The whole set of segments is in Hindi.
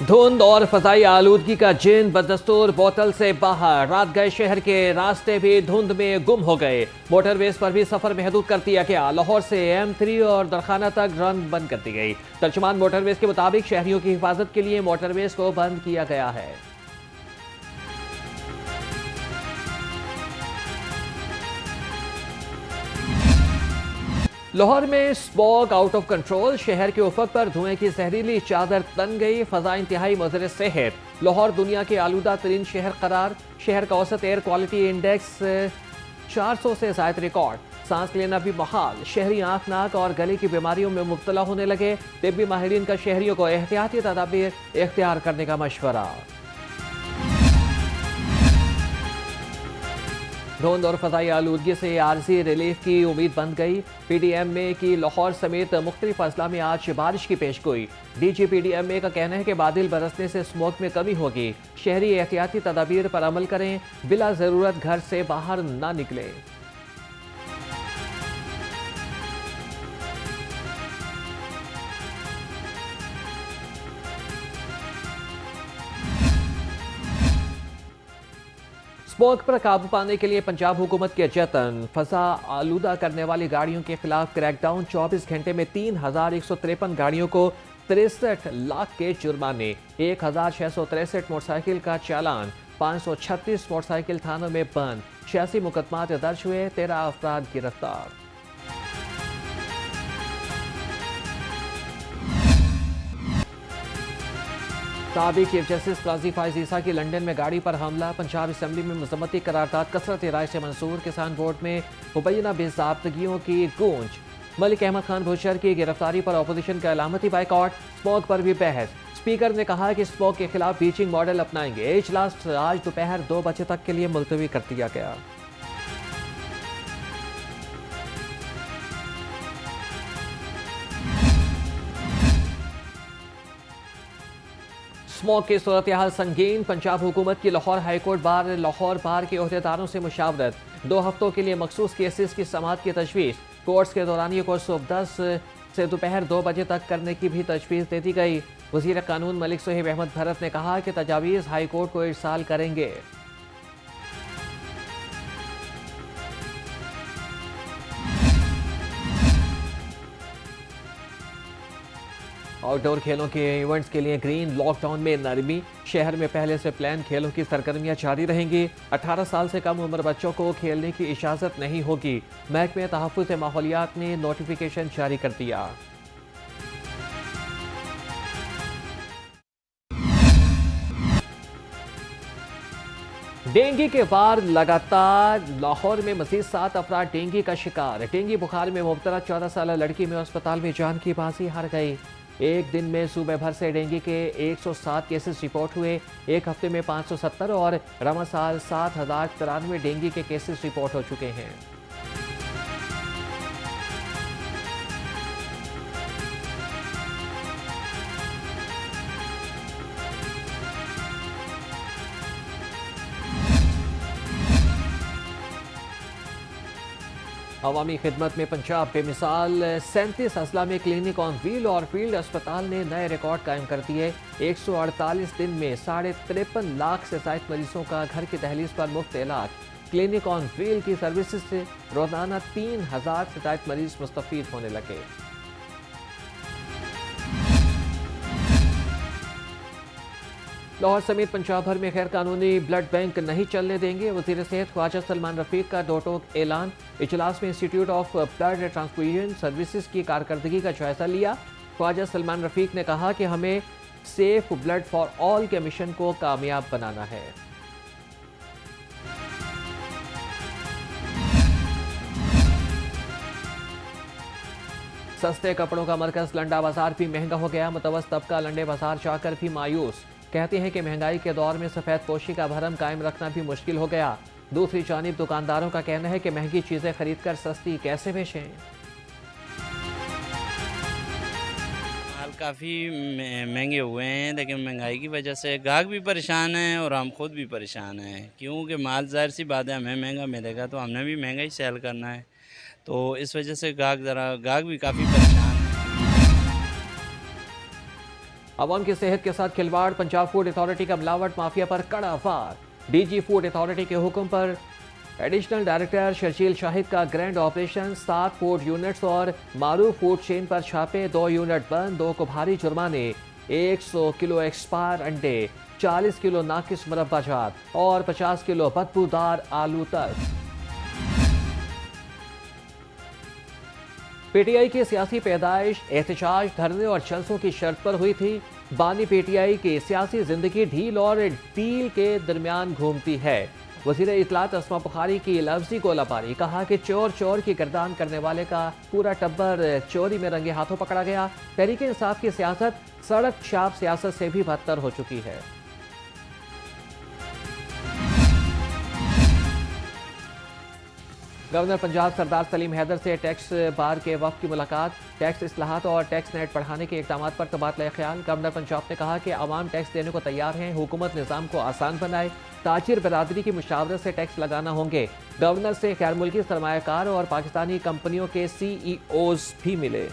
धुंध और फजाई आलूदगी का जिन बदस्तूर बोतल से बाहर। रात गए शहर के रास्ते भी धुंध में गुम हो गए। मोटरवेज पर भी सफर महदूद कर दिया गया। लाहौर से M3 और दरखाना तक रन बंद कर दी गई। तर्जुमान मोटरवेज के मुताबिक शहरियों की हिफाजत के लिए मोटरवेज को बंद किया गया है। लाहौर में स्मॉग आउट ऑफ कंट्रोल। शहर के उफक पर धुएं की जहरीली चादर तन गई। फजा इंतहाई मुज़र सेहत। लाहौर दुनिया के आलूदा तरीन शहर करार। शहर का औसत एयर क्वालिटी इंडेक्स 400 से ज़ायद रिकॉर्ड। सांस लेना भी मुहाल। शहरी आंख, नाक और गले की बीमारियों में मुब्तला होने लगे। तिब्बी माहिरीन का शहरियों को एहतियाती तदाबीर इख्तियार करने का मशवरा। धुंध और फजाई आलूदगी से आरजी रिलीफ की उम्मीद बंद गई। PDMA की लाहौर समेत मुख्तलिफ अजला में आज बारिश की पेशगोई। DG PDMA का कहना है कि बादल बरसने से स्मोक में कमी होगी। शहरी एहतियाती तदाबीर पर अमल करें। बिला ज़रूरत घर से बाहर ना निकले। स्मोक पर काबू पाने के लिए पंजाब हुकूमत के जतन। फजा आलूदा करने वाली गाड़ियों के खिलाफ क्रैकडाउन। 24 घंटे में 3,153 गाड़ियों को 63 लाख के जुर्माने। 1,663 मोटरसाइकिल का चालान। 536 मोटरसाइकिल थानों में बंद। 86 मुकदमात दर्ज हुए। 13 अफराद गिरफ्तार। साबिक चीफ जस्टिस काजी फाइज ईसा की लंदन में गाड़ी पर हमला। पंजाब असम्बली में मजम्मती करारदाद कसरत राय से मंसूर। किसान वोट में मुबैना बेज़ाब्तगियों की गूंज। मलिक अहमद खान भुशर की गिरफ्तारी पर अपोजिशन का अलामती बाइकआउट। स्मोक पर भी बहस। स्पीकर ने कहा कि स्मोक के खिलाफ बीचिंग मॉडल अपनाएंगे। इजलास आज दोपहर 2 बजे तक के लिए मुलतवी कर दिया गया। स्मोक की सूरत हाल संगीन। पंजाब हुकूमत की लाहौर हाईकोर्ट लाहौर बार के अहदेदारों से मुशावरत। 2 हफ्तों के लिए मखसूस केसेस की समाअत की तजवीज़। कोर्ट्स के दौरानिये को सुबह 10 से दोपहर 2 बजे तक करने की भी तजवीज़ दे दी गई। वज़ीर कानून मलिक सुहेब अहमद भरत ने कहा कि तजावीज़ हाईकोर्ट को इरसाल करेंगे। आउटडोर खेलों के इवेंट्स के लिए ग्रीन। लॉकडाउन में नरमी। शहर में पहले से प्लान खेलों की सरगर्मियां जारी रहेंगी। 18 साल से कम उम्र बच्चों को खेलने की इजाज़त नहीं होगी। महकमे तहफ़्फ़ुज़ माहौलियात ने नोटिफिकेशन जारी कर दिया। डेंगू के वार लगातार। लाहौर में मजीद 7 अफराद डेंगू का शिकार। डेंगू बुखार में मुब्तला 14 साल लड़की में अस्पताल में जान की बाजी हार गई। एक दिन में सूबे भर से डेंगू के 107 केसेस रिपोर्ट हुए। एक हफ्ते में 570 और रवा साल 7,093 डेंगू के केसेस रिपोर्ट हो चुके हैं। अवामी खिदमत में पंजाब बेमिसाल। 37 अजला में क्लिनिक ऑन व्हील और फील्ड अस्पताल ने नए रिकॉर्ड कायम कर दिए। 148 दिन में 53.5 लाख से ज्यादा मरीजों का घर की दहलीज पर मुफ्त इलाज। क्लिनिक ऑन व्हील की सर्विसेज से रोजाना 3,000 से ज्यादा मरीज मुस्तफीद होने लगे। लाहौर समेत पंजाब भर में गैर कानूनी ब्लड बैंक नहीं चलने देंगे। वज़ीर सेहत ख्वाजा सलमान रफीक का दो टोक ऐलान। इजलास में institute of blood transfusion services की कारकर्दगी का जायजा लिया। ख्वाजा सलमान रफीक ने कहा कि हमें सेफ ब्लड फॉर ऑल के मिशन को कामयाब बनाना है। सस्ते कपड़ों का मरकज लंडा बाजार भी महंगा हो गया। मुतवस्सित तबका लंडे बाजार जाकर भी मायूस। कहते हैं कि महंगाई के दौर में सफेद पोशी का भरम कायम रखना भी मुश्किल हो गया। दूसरी जानिब दुकानदारों का कहना है कि महंगी चीजें खरीदकर सस्ती कैसे बेचें। माल काफ़ी महंगे हुए हैं, लेकिन महंगाई की वजह से ग्राहक भी परेशान हैं और हम खुद भी परेशान हैं। क्योंकि माल ज़ाहिर सी बात है, हमें महंगा मिलेगा तो हमने भी महंगा ही सेल करना है। तो इस वजह से ग्राहक भी काफ़ी परेशान है। अवाम की सेहत के साथ खिलवाड़, पंजाब फूड अथॉरिटी का मिलावट माफिया पर कड़ा वार। डीजी फूड अथॉरिटी के हुक्म पर एडिशनल डायरेक्टर शर्जील शाहिद का ग्रैंड ऑपरेशन। 7 फूड यूनिट्स और मारूफ फूड चेन पर छापे, 2 यूनिट बंद, 2 को भारी जुर्माने। 100 किलो एक्सपायर अंडे, 40 किलो नाकिस मुरब्बाजात और 50 किलो बदबूदार आलू तक। पीटीआई की सियासी पैदाइश एहतजाज, धरने और जलसों की शर्त पर हुई थी। बानी पीटीआई की सियासी जिंदगी ढील और डील के दरमियान घूमती है। वजीर इतलात अस्मा बुखारी की लफ्जी गोलाबारी, कहा कि चोर चोर की गर्दान करने वाले का पूरा टब्बर चोरी में रंगे हाथों पकड़ा गया। तहरीक इंसाफ की सियासत सड़क छाप सियासत से भी बदतर हो चुकी है। गवर्नर पंजाब सरदार सलीम हैदर से टैक्स बार के वक्त की मुलाकात। टैक्स इस्लाहात और टैक्स नेट बढ़ाने के इकदाम पर तबादला ख्याल। गवर्नर पंजाब ने कहा कि आवाम टैक्स देने को तैयार हैं, हुकूमत निज़ाम को आसान बनाए। ताजिर बरादरी की मुशावरत से टैक्स लगाना होंगे। गवर्नर से गैर मुल्की सरमायाकार और पाकिस्तानी कंपनियों के CEOs भी मिले।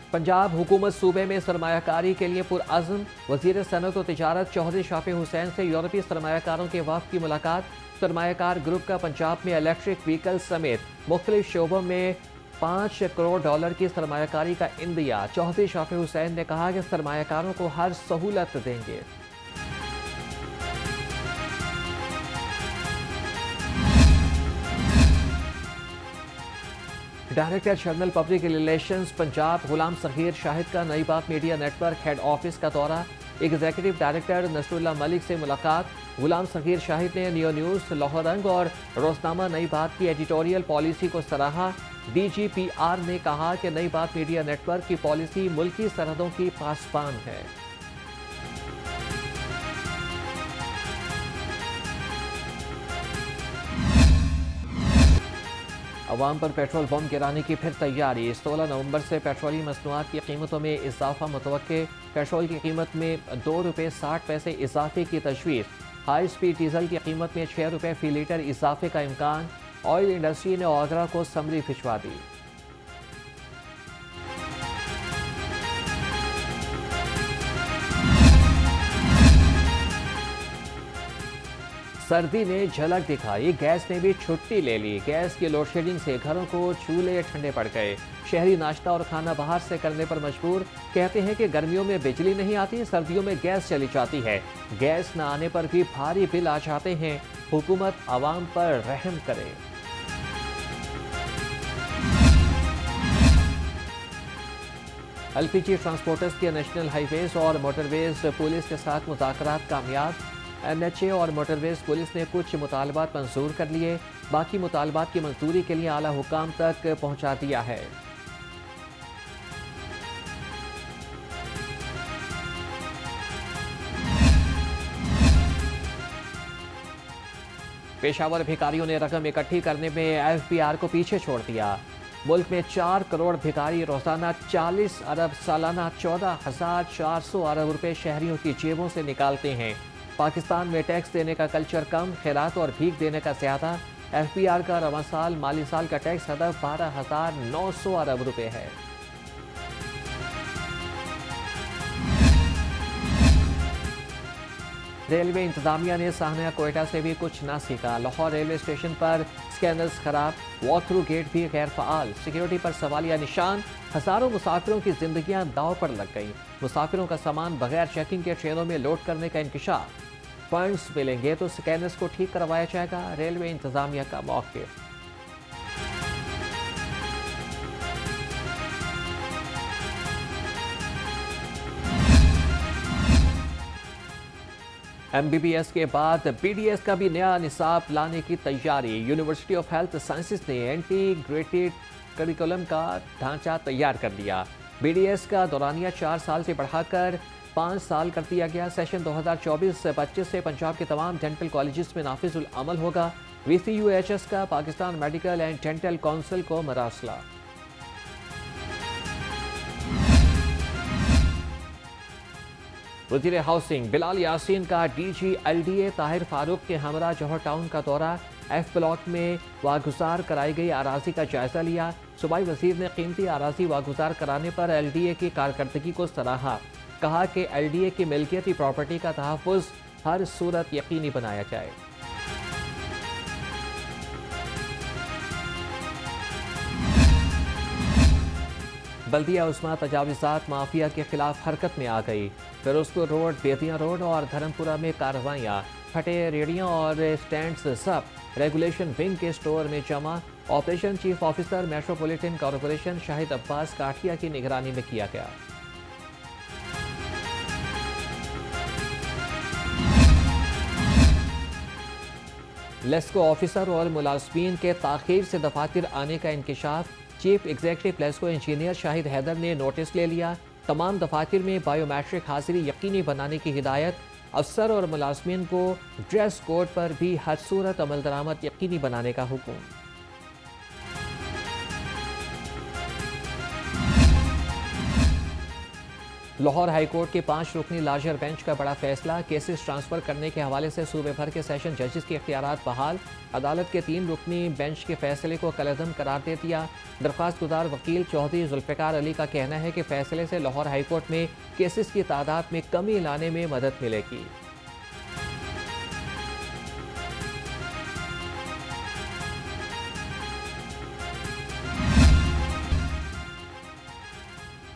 पंजाब हुकूमत सूबे में सरमायाकारी के लिए पुरअज़्म। वज़ीर सनअत और तिजारत चौधरी शाफी हुसैन से यूरोपीय सरमायाकारों के वफ़द की मुलाकात। सरमायाकार ग्रुप का पंजाब में इलेक्ट्रिक व्हीकल समेत मुख्तलिफ शोबों में $5 करोड़ की सरमायाकारी का इंदिया। चौधरी शाफी हुसैन ने कहा कि सरमायाकारों को हर सहूलत देंगे। Director general public relations Punjab Ghulam Sagheer Shahid का नई बात मीडिया नेटवर्क हेड ऑफिस का दौरा। एग्जीक्यूटिव डायरेक्टर नसरुल्लाह मलिक से मुलाकात। गुलाम सगीर शाहिद ने नियो न्यूज़, लाहौर रंग और रोजनामा नई बात की एडिटोरियल पॉलिसी को सराहा। DGPR ने कहा कि नई बात मीडिया नेटवर्क की पॉलिसी मुल्की सरहदों की पासबान है। अवाम पर पेट्रोल बम गिराने की फिर तैयारी। 16 नवंबर से पेट्रोलियम मसनूआत की कीमतों में इजाफा मुतवक्के। पेट्रोल की कीमत में ₹2.60 इजाफे की तजवीज़। हाई स्पीड डीजल की कीमत में ₹6 फी लीटर इजाफे का इम्कान। ऑयल इंडस्ट्री ने आगरा को समरी भिजवा दी। सर्दी ने झलक दिखाई, गैस ने भी छुट्टी ले ली। गैस की लोड शेडिंग से घरों को चूल्हे ठंडे पड़ गए। शहरी नाश्ता और खाना बाहर से करने पर मजबूर। कहते हैं कि गर्मियों में बिजली नहीं आती, सर्दियों में गैस चली जाती है। गैस न आने पर भी भारी बिल आ जाते हैं। हुकूमत आवाम पर रहम करे। LPG ट्रांसपोर्टर्स के नेशनल हाईवेज और मोटरवेज पुलिस के साथ मुज़ाकरात कामयाब। NHA और मोटरवेज पुलिस ने कुछ मुतालबात मंजूर कर लिए। बाकी मुतालबात की मंजूरी के लिए आला हुकाम तक पहुंचा दिया है। पेशावर भिखारियों ने रकम इकट्ठी करने में FBR को पीछे छोड़ दिया। मुल्क में 4 करोड़ भिखारी रोजाना 40 अरब, सालाना 14,400 अरब रुपए शहरियों की जेबों से निकालते हैं। पाकिस्तान में टैक्स देने का कल्चर कम, खैरात और भीख देने का ज्यादा। FBR का रवां साल माली साल का टैक्स हदफ 12,900 अरब रुपए है। रेलवे इंतजामिया ने साहनिया कोयटा से भी कुछ ना सीखा। लाहौर रेलवे स्टेशन पर स्कैनर्स खराब, वॉक थ्रू गेट भी गैर फाल, सिक्योरिटी पर सवालिया निशान। हजारों मुसाफिरों की जिंदगियां दाव पर लग गईं। मुसाफिरों का सामान बगैर चेकिंग के ट्रेनों में लोड करने का इंकशाफ। फंड्स मिलेंगे तो स्कैनर्स को ठीक करवाया जाएगा, रेलवे इंतजामिया का मौक़िफ़। MBBS के बाद BDS का भी नया निसाब लाने की तैयारी। यूनिवर्सिटी ऑफ हेल्थ साइंसेज ने इंटीग्रेटेड करिकुलम का ढांचा तैयार कर लिया। BDS का दौरानिया 4 साल से बढ़ाकर 5 साल कर दिया गया। सेशन 2024-25 से पंजाब के तमाम डेंटल कॉलेजेस में नाफिजुल अमल होगा। VCUHS का Pakistan medical and dental council को मरासला। वज़ीर हाउसिंग बिलाल यासीन का DG LDA ताहिर फारूक के हमरा जौहर टाउन का दौरा, F ब्लॉक में वागुजार कराई गई आराजी का जायजा लिया। सूबाई वजीर ने कीमती आराजी वागुजार कराने पर LDA की कारकर्दगी को सराहा। कहा कि LDA की मिल्कियती प्रॉपर्टी का तहफ़्फ़ुज़ हर सूरत यकीनी बनाया जाए। बल्दिया उस्मा तजाविज़ात माफिया के खिलाफ हरकत में आ गई। फिरोजपुर रोड, बेतिया रोड और धर्मपुरा में कार्रवाइयाँ, फटे रेडियों और स्टैंड्स जब्त, रेगुलेशन विंग के स्टोर में जमा। Operation chief officer metropolitan corporation Shahid Abbas Kathia की निगरानी में किया गया। लेस्को ऑफिसर और मुलाजमीन के ताखीर से दफातर आने का इंकशाफ, chief executive LESCO engineer Shahid Haider ने नोटिस ले लिया। तमाम दफातर में बायोमेट्रिक हाजिरी यकीनी बनाने की हिदायत। अफसर और मुलाजमीन को ड्रेस कोड पर भी हर सूरत अमल दरामद यकीनी बनाने का हुक्म। लाहौर हाईकोर्ट के 5 रुकनी लार्जर बेंच का बड़ा फैसला, केसेस ट्रांसफर करने के हवाले से सूबे भर के सेशन जजेस के इख्तियारात बहाल। अदालत के 3 रुकनी बेंच के फैसले को कलअदम करार दे दिया। दरख्वास्त गुजार वकील चौधरी जुल्फ़िकार अली का कहना है कि फैसले से लाहौर हाईकोर्ट में केसेस की तादाद में कमी लाने में मदद मिलेगी।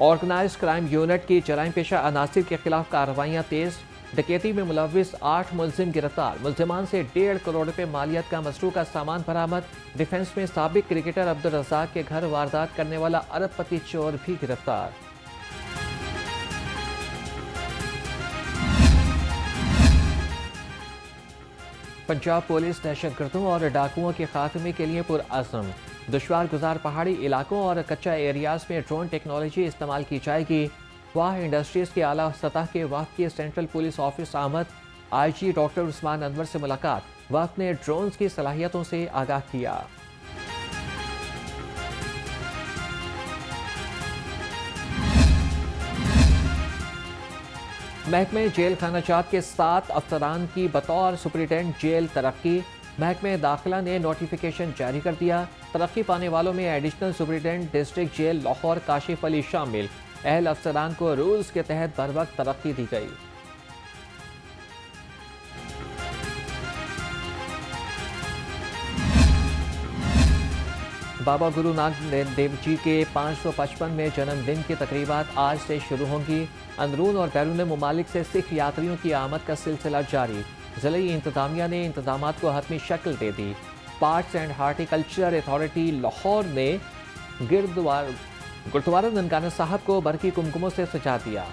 ऑर्गेनाइज क्राइम यूनिट की जराइम पेशा अनासिर के खिलाफ कार्रवाइयाँ तेज। डकैती में मुलविस 8 मुलजिम गिरफ्तार। मुलजिमान से 1.5 करोड़ रुपए मालियत का मसरूका सामान बरामद। डिफेंस में साबिक क्रिकेटर अब्दुल रज़ाक के घर वारदात करने वाला अरबपति चोर भी गिरफ्तार। पंजाब पुलिस दहशतगर्दों और डाकुओं के खात्मे के लिए पुरअज़्म। दुश्वार गुजार पहाड़ी इलाकों और कच्चा एरियाज में ड्रोन टेक्नोलॉजी इस्तेमाल की जाएगी। वाह इंडस्ट्रीज़ के आला सतह के वफ़द की सेंट्रल पुलिस ऑफिस आमद। IG डॉक्टर उस्मान अनवर से मुलाकात, वफ़द ने ड्रोन्स की सलाहियतों से आगाह किया। महकमे जेल खानाजात के 7 अफसरान की बतौर सुपरिटेंडेंट जेल तरक्की। महकमे दाखिला ने नोटिफिकेशन जारी कर दिया। तरक्की पाने वालों में additional superintendent district jail Lahore Kashif Ali शामिल। अहल अफसरान को रूल्स के तहत बर वक्त तरक्की दी गई। बाबा गुरु नानक देव जी के 555 में जन्मदिन की तकरीबात आज से शुरू होंगी। अंदरून और बैरून मुमालिक से सिख यात्रियों की आमद का सिलसिला जारी। ज़िले इंतजामिया ने इंतजामात को हतमी शक्ल दे दी। Parks and horticulture authority Lahore ने गुरुद्वारा ननकाना साहब को बरकी कुमकुमों से सजा दिया।